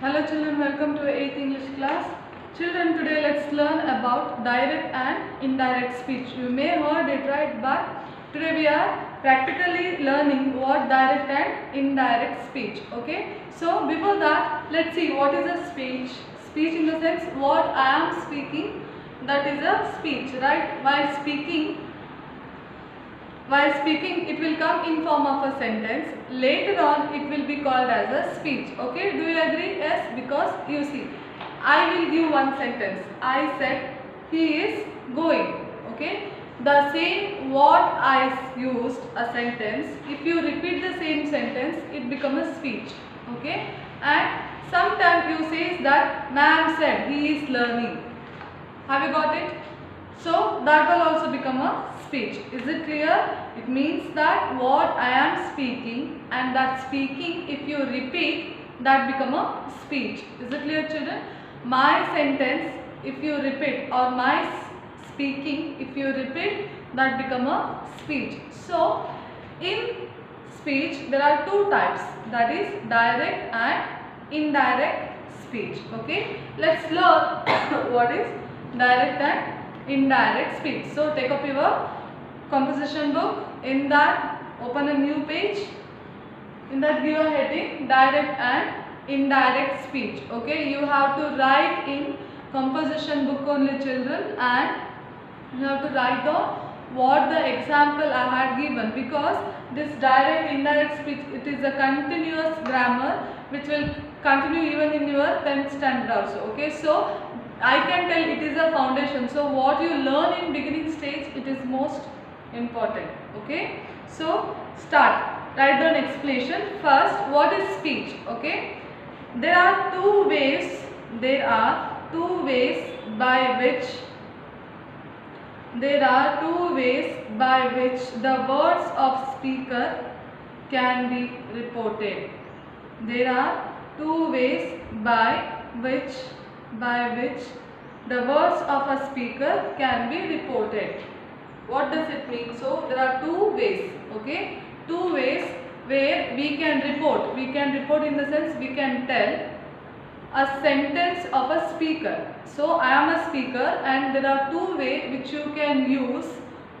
Hello children, welcome to 8th English class. Children, today let's learn about direct and indirect speech. You may heard it right, but today we are practically learning what direct and indirect speech. Okay, so before that, let's see what is a speech. Speech in the sense what I am speaking, that is a speech, right? While speaking, it will come in form of a sentence. Later on, it will be called as a speech. Okay, do you agree? Yes, because you see, I will give one sentence. I said, he is going. Okay, the same what I used a sentence. If you repeat the same sentence, it becomes a speech. Okay, and sometimes you say that ma'am said he is learning. Have you got it? So that will also become a speech. Is it clear? It means that what I am speaking, and that speaking, if you repeat, that become a speech. Is it clear, children? My sentence, if you repeat, or my speaking, if you repeat, that become a speech. So in speech there are two types, that is direct and indirect speech. Okay, let's learn what is direct and indirect speech. So take up your composition book. In that, open a new page. In that, give a heading direct and indirect speech. Okay, you have to write in composition book only, children, and you have to write down what the example I had given, because this direct indirect speech, it is a continuous grammar which will continue even in your 10th standard also. Okay, so I can tell it is a foundation. So what you learn in beginning stage, it is most important. Okay, so start. Write down explanation. First, what is speech? Okay, there are two ways. There are two ways by which the words of speaker can be reported. There are two ways by which the words of a speaker can be reported. What does it mean? So there are two ways. Okay, two ways where we can report. We can report in the sense we can tell a sentence of a speaker. So I am a speaker, and there are two ways which you can use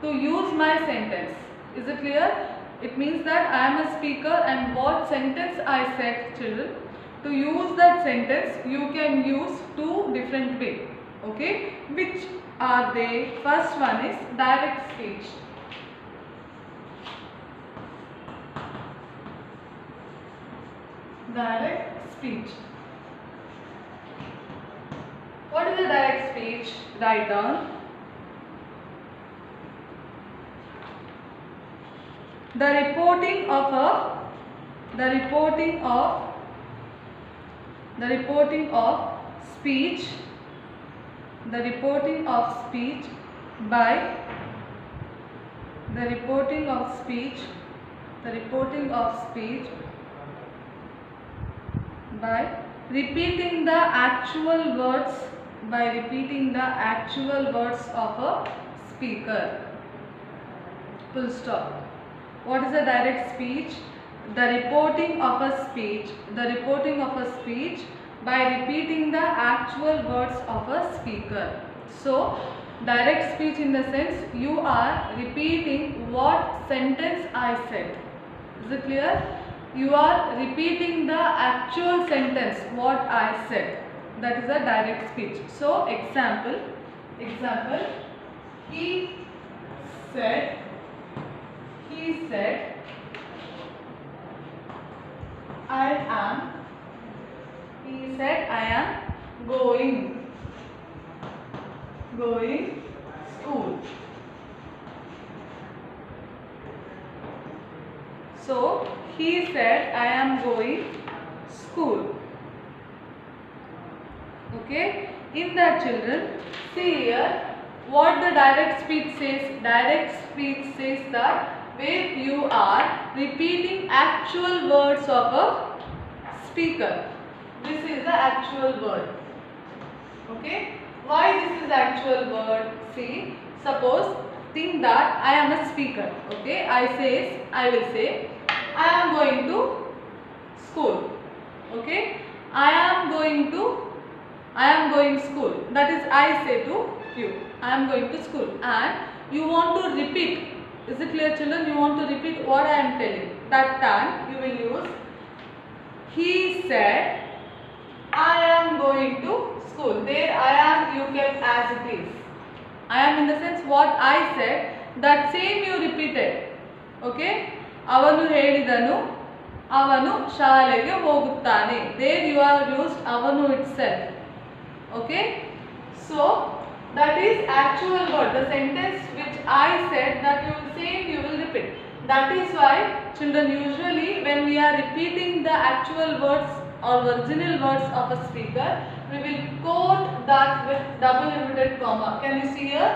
to use my sentence. Is it clear? It means that I am a speaker, and what sentence I said, children, to use that sentence you can use two different ways. Okay, which are they? First one is direct speech. Direct speech. What is a direct speech? Write down. The reporting of speech by repeating the actual words of a speaker. Full stop. What is a direct speech? The reporting of a speech by repeating the actual words of a speaker. So direct speech in the sense you are repeating what sentence I said. Is it clear? You are repeating the actual sentence what I said. That is a direct speech. So example, he said I am going school. So he said I am going school. Okay, in that, children, see here what the direct speech says. Direct speech says that where you are repeating actual words of a speaker. This is the actual word. Okay, why this is actual word? See, suppose think that I am a speaker. Okay, I will say I am going to school. Okay, I am going school. That is, I say to you, I am going to school, and you want to repeat. Is it clear, children? You want to repeat what I am telling. That time you will use he said I am going to school. There I am you kept as it is. I am in the sense what I said, that same you repeated. Okay? ಅವನು ಹೇಳಿದನು, ಅವನು ಶಾಲೆಗೆ ಹೋಗುತ್ತಾನೆ. There you are used ಅವನು itself. Okay? So that is actual word. The sentence which I said, that you will say, you will repeat. That is why children, usually when we are repeating the actual words or original words of a speaker, we will quote that with double inverted comma. Can you see here?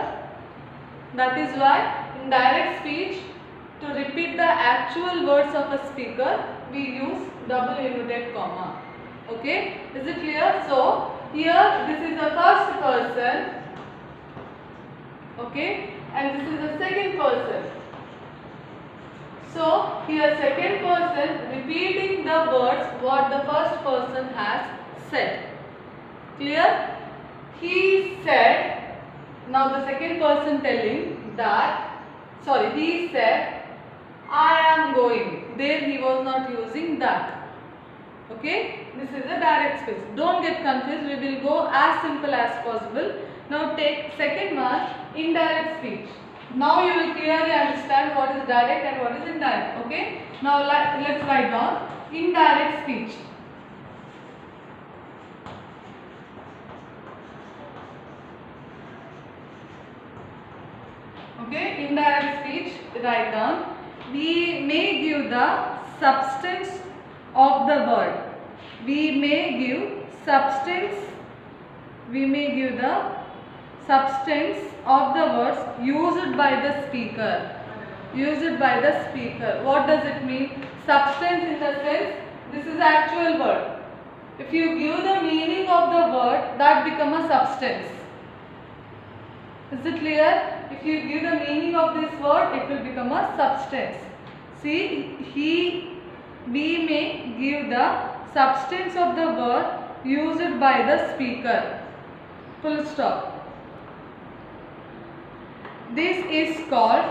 That is why in direct speech, to repeat the actual words of a speaker, we use double inverted comma. Okay? Is it clear? So here this is the first person. Okay? And this is the second person. So here second person repeating the words what the first person has said. Clear? He said. Now the second person telling that, sorry, he said I am going. There he was not using that. Okay? This is a direct speech. Don't get confused. We will go as simple as possible. Now take second one, indirect speech. Now you will clearly understand what is direct and what is indirect. Okay? Now let's write down indirect speech. Okay? Indirect speech, write down. We may give the substance of the word. We may give substance. We may give the substance of the words used by the speaker. Used by the speaker. What does it mean? Substance in the sense, this is actual word. If you give the meaning of the word, that becomes a substance. Is it clear? If you give the meaning of this word, it will become a substance. See, we may give the substance of the word used by the speaker. Full stop. This is called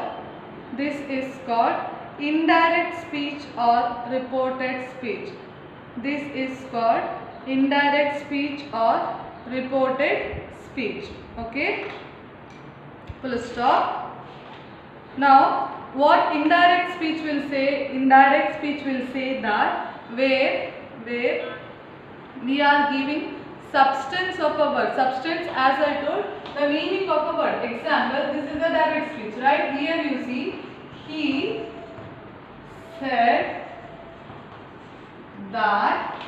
indirect speech or reported speech. This is called indirect speech or reported speech. Okay? Full stop. Now, what indirect speech will say? Indirect speech will say that where we are giving substance of a word. Substance, as I told, the meaning of a word. Example, this is a direct speech, right? Here you see, he said that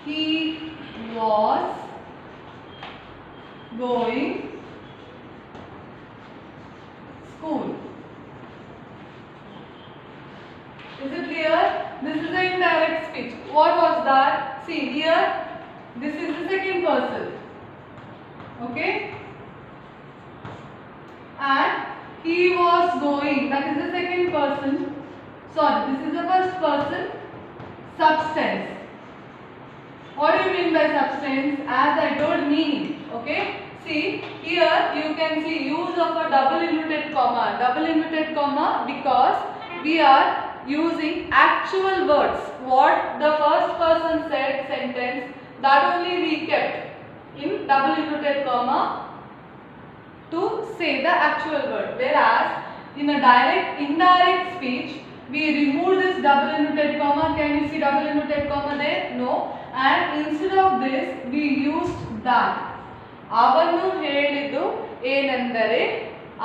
he was going school. Is it clear? This is the indirect speech. What was that? See here, this is the second person. Okay? And he was going, that is the second person. Sorry, this is the first person. Substance. What do you mean by substance? As I told, meaning. Okay? See, here you can see use of a double inverted comma. Double inverted comma because we are using actual words. What the first person said sentence, that only we kept in double inverted comma to say the actual word. Whereas in a direct, indirect speech, we remove this double inverted comma. Can you see double inverted comma there? No. And instead of this, we used that. ಅವನು ಹೇಳಿದ್ದು ಏನೆಂದರೆ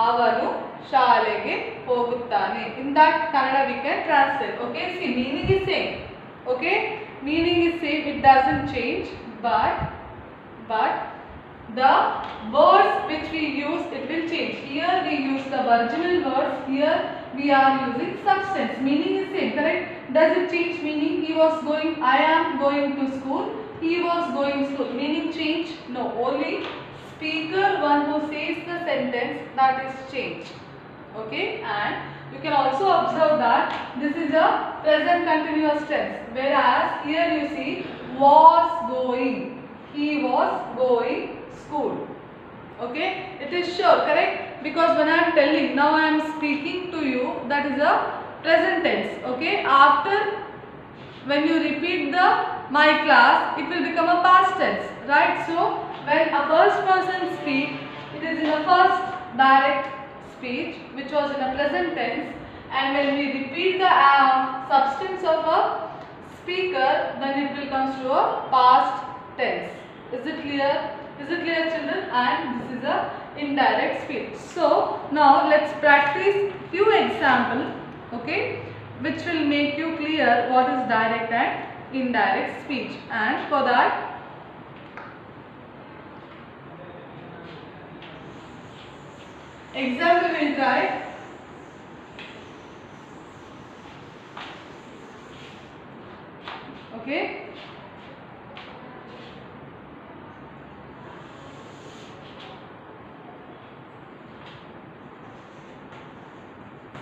ಅವನು ಶಾಲೆಗೆ ಹೋಗುತ್ತಾನೆ. In that Kannada we can translate. Okay, see, meaning is same. Okay, meaning is same, it doesn't change, but the words which we use, it will change. Here we use the original words, here we are using substance. Meaning is same, correct? Does it change meaning? He was going, I am going to school. He was going to school. Meaning change? No, only speaker, one who says the sentence, that is changed. Okay, and You can also observe that this is a present continuous tense, whereas here you see was going. He was going school. Okay, it is sure, correct? Because when I am telling, now I am speaking to you, that is a present tense. Okay, after when you repeat the my class, it will become a past tense, right? So when a first person speaks, it is in a first direct speech, which was in a present tense, and when we repeat the substance of a speaker, then it will come to a past tense. Is it clear? Is it clear, children? And this is a indirect speech. So now let's practice few examples, okay, which will make you clear what is direct and indirect speech. And for that, example will try. Okay.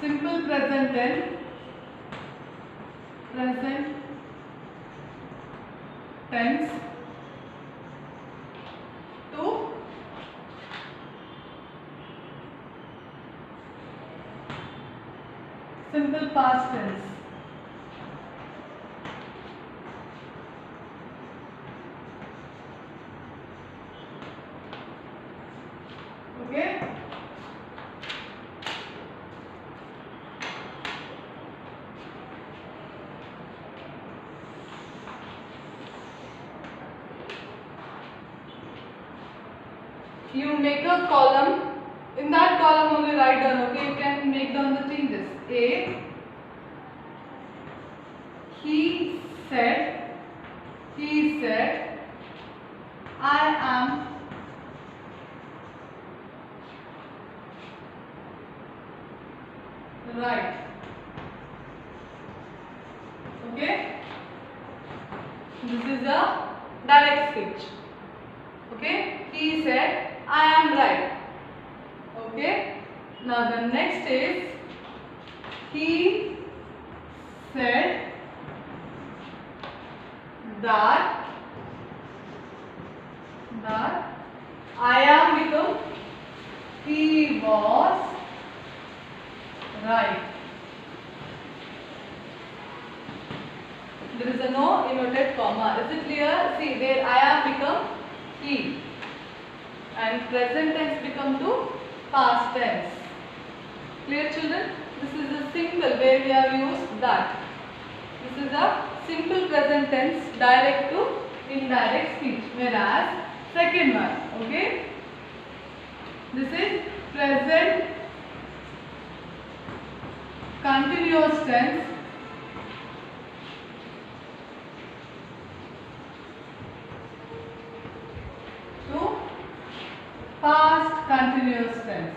Simple present tense. Present tense to simple past tense. Okay. You make a column. In that column only write down. Okay, you can make down the changes. A. He said. He said, I am right. Okay. This is a direct speech. Okay. He said, I am right. Okay. Now the next is, he said that I am become he was right. There is a no inverted comma. Is it clear? See, there I am become he, and present tense become to past tense. Clear, children? This is a simple where we have used that. This is a simple present tense direct to indirect speech. Whereas second one, okay, this is present continuous tense to past continuous tense.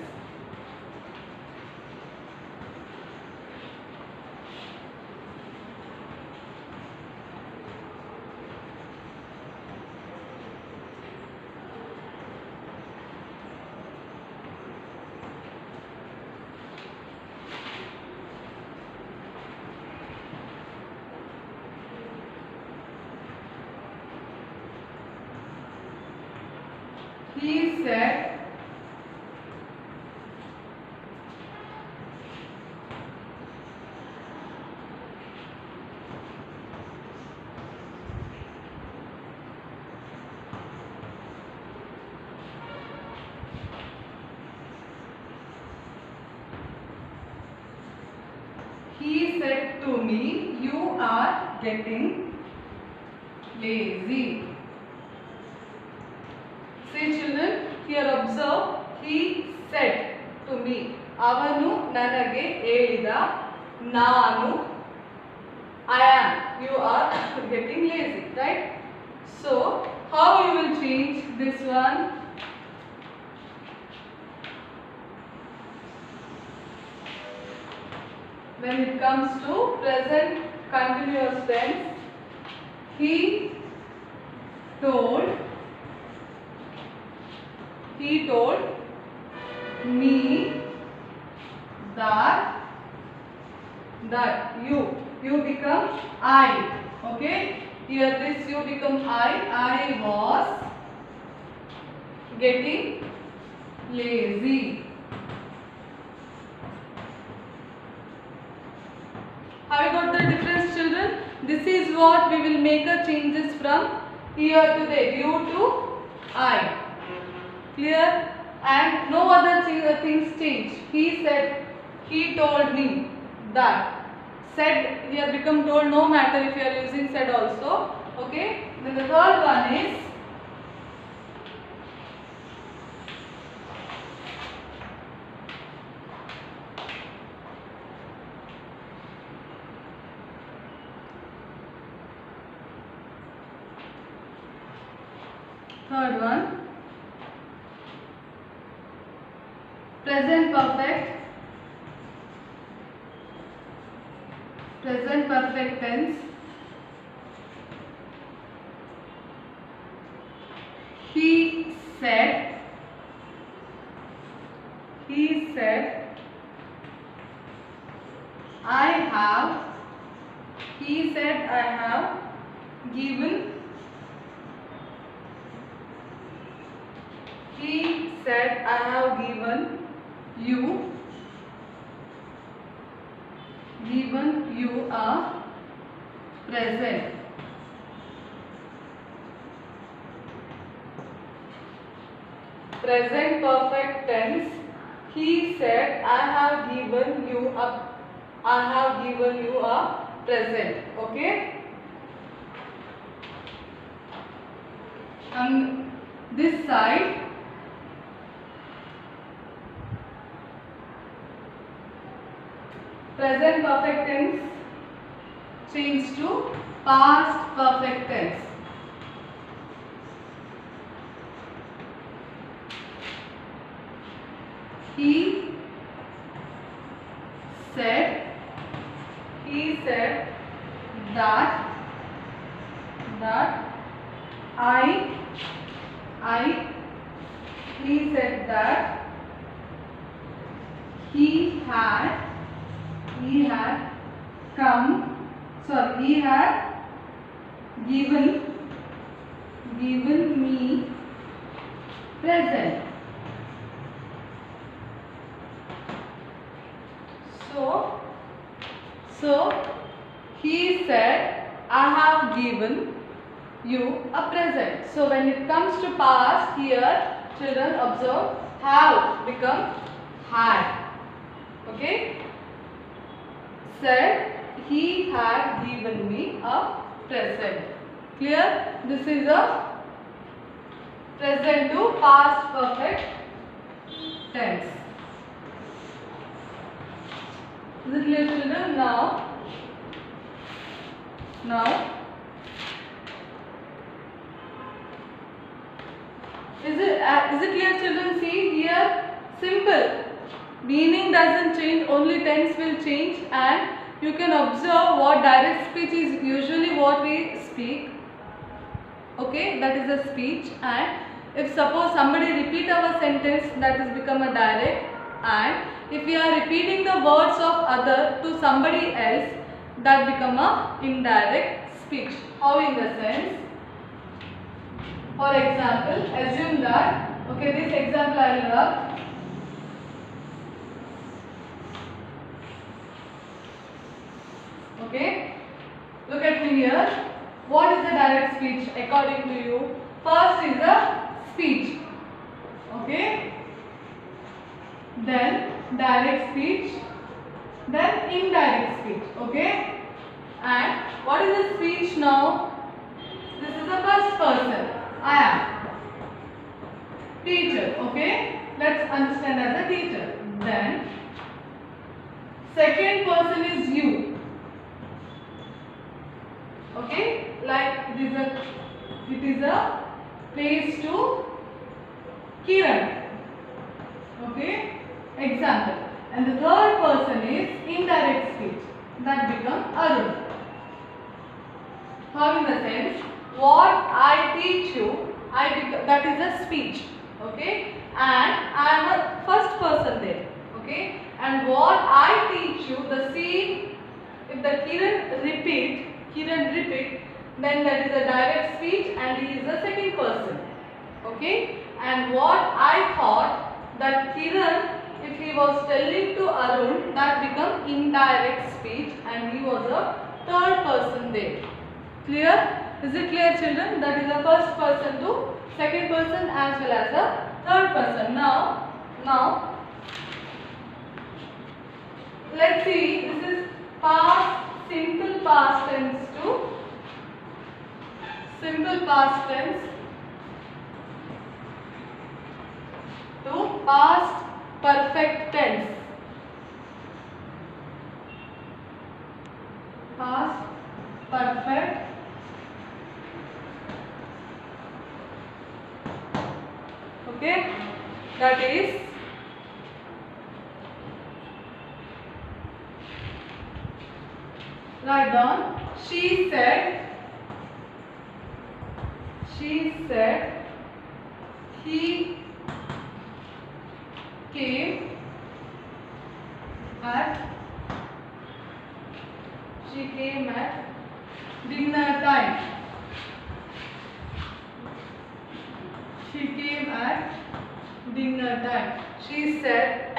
He said, he said to me, you are getting lazy. See, children, here observe, he said to me. Avanu nanage helida, nanu, I am. You are getting lazy, right? So, how you will change this one? When it comes to present continuous tense, he told me that that you become I. Okay, here this you become I was getting lazy. Have you got the difference, children? This is what we will make a changes from here to there, you to I. Clear? And no other things change. He said, he told me that. Said here become told, no matter if you are using said also. Okay. Then the third one is present perfect tense. He said I have given. He said I have given you a present. Present perfect tense. He said I have given you a present. Okay. On this side, present perfect tense changed to past perfect tense. He said that he said that he had given me present. So he said I have given you a present. So when it comes to past, here children observe, have become had. Okay. Said he had given me a present. Clear? This is a present to past perfect tense. Is it clear, children? Now is it clear, children? See here, simple. Meaning doesn't change, only tense will change, and you can observe what direct speech is usually what we speak. Okay, that is a speech. And if suppose somebody repeat our sentence, that has become a direct. And if we are repeating the words of other to somebody else, that become a indirect speech. How? In the sense, for example, assume that, okay, this example I will rub. Okay, look at me here. What is the direct speech according to you? First is the speech. Okay, then direct speech, then indirect speech. Okay, and what is the speech now? This is the first person. I am teacher. Okay, let's understand as a teacher. Then second person is you. Okay, like it is a place to Kiran. Okay, example. And the third person is indirect speech. That becomes Arun. How? In the sense, what I teach you, that is a speech. Okay, and I am a first person there. Okay, and what I teach you, the scene if the Kiran repeat, then that is a direct speech and he is a second person. Okay? And what I thought that Kiran, if he was telling to Arun, that become indirect speech and he was a third person there. Clear? Is it clear, children? That is a first person to second person as well as a third person. Now let's see, this is simple past tense to simple past tense to past perfect tense. Past perfect okay, that is write down. She said he came at dinner time. She came at dinner time. She said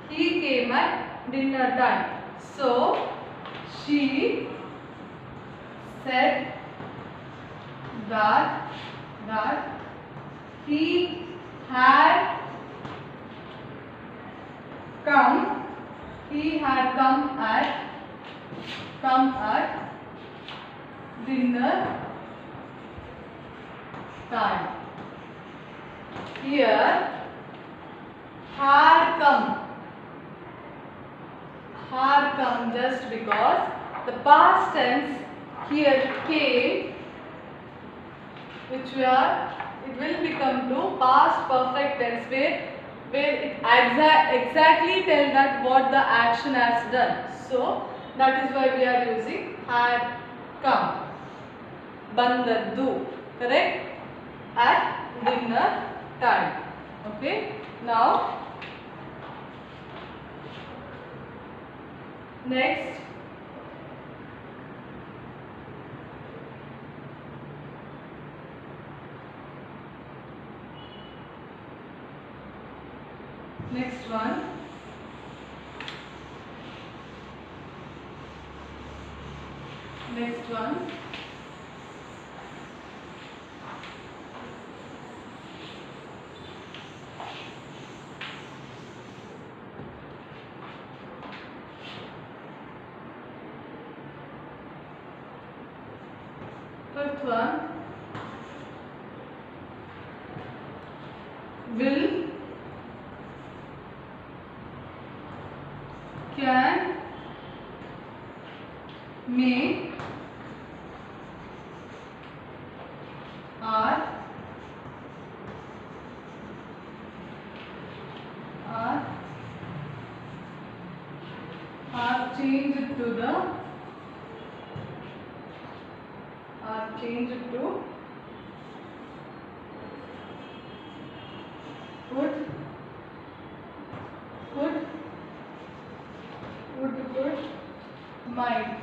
he came at dinner time. So she said that he had come at dinner time. Here had come just because the past tense here came, it will become to past perfect tense where it exactly tell that what the action has done. So that is why we are using had come. Bandaddu, correct? At dinner time. Okay. Now next one. Fifth one. Will, can, may, are changed to would, might.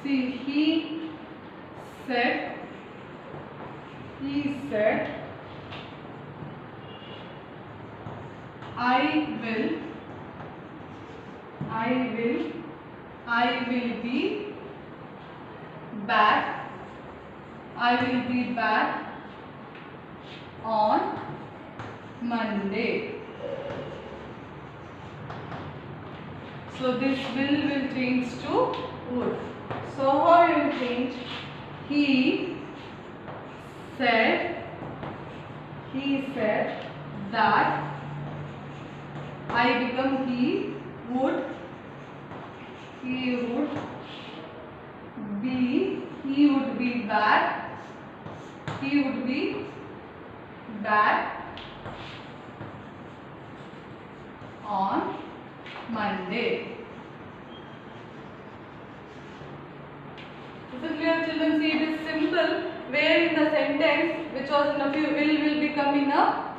See, he said I will be back on Monday. So this will change to would. So how you will change? He said that I become he would be back on Monday. Is it clear, children? See, it is simple where in the sentence which was in a few will become in a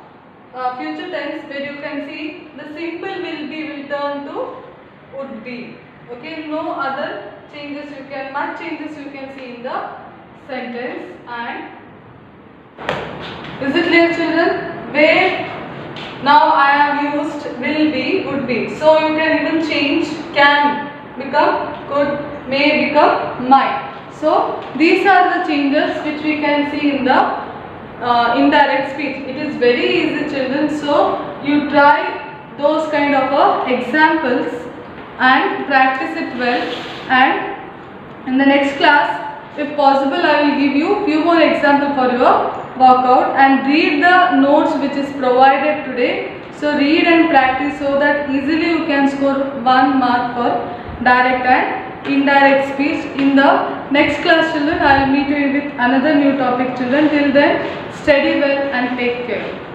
future tense where you can see the simple will be will turn to would be. Okay, no other changes much changes you can see in the sentence. And is it clear, children? Where now I have used will be, would be. So you can even change can become could, may become might. So these are the changes which we can see in the indirect speech. It is very easy, children. So you try those kind of examples and practice it well. And in the next class, if possible, I will give you few more examples for your workout, and read the notes which is provided today. So read and practice so that easily you can score 1 mark for direct and indirect speech. In the next class, children, I will meet you with another new topic, children. Till then, study well and take care.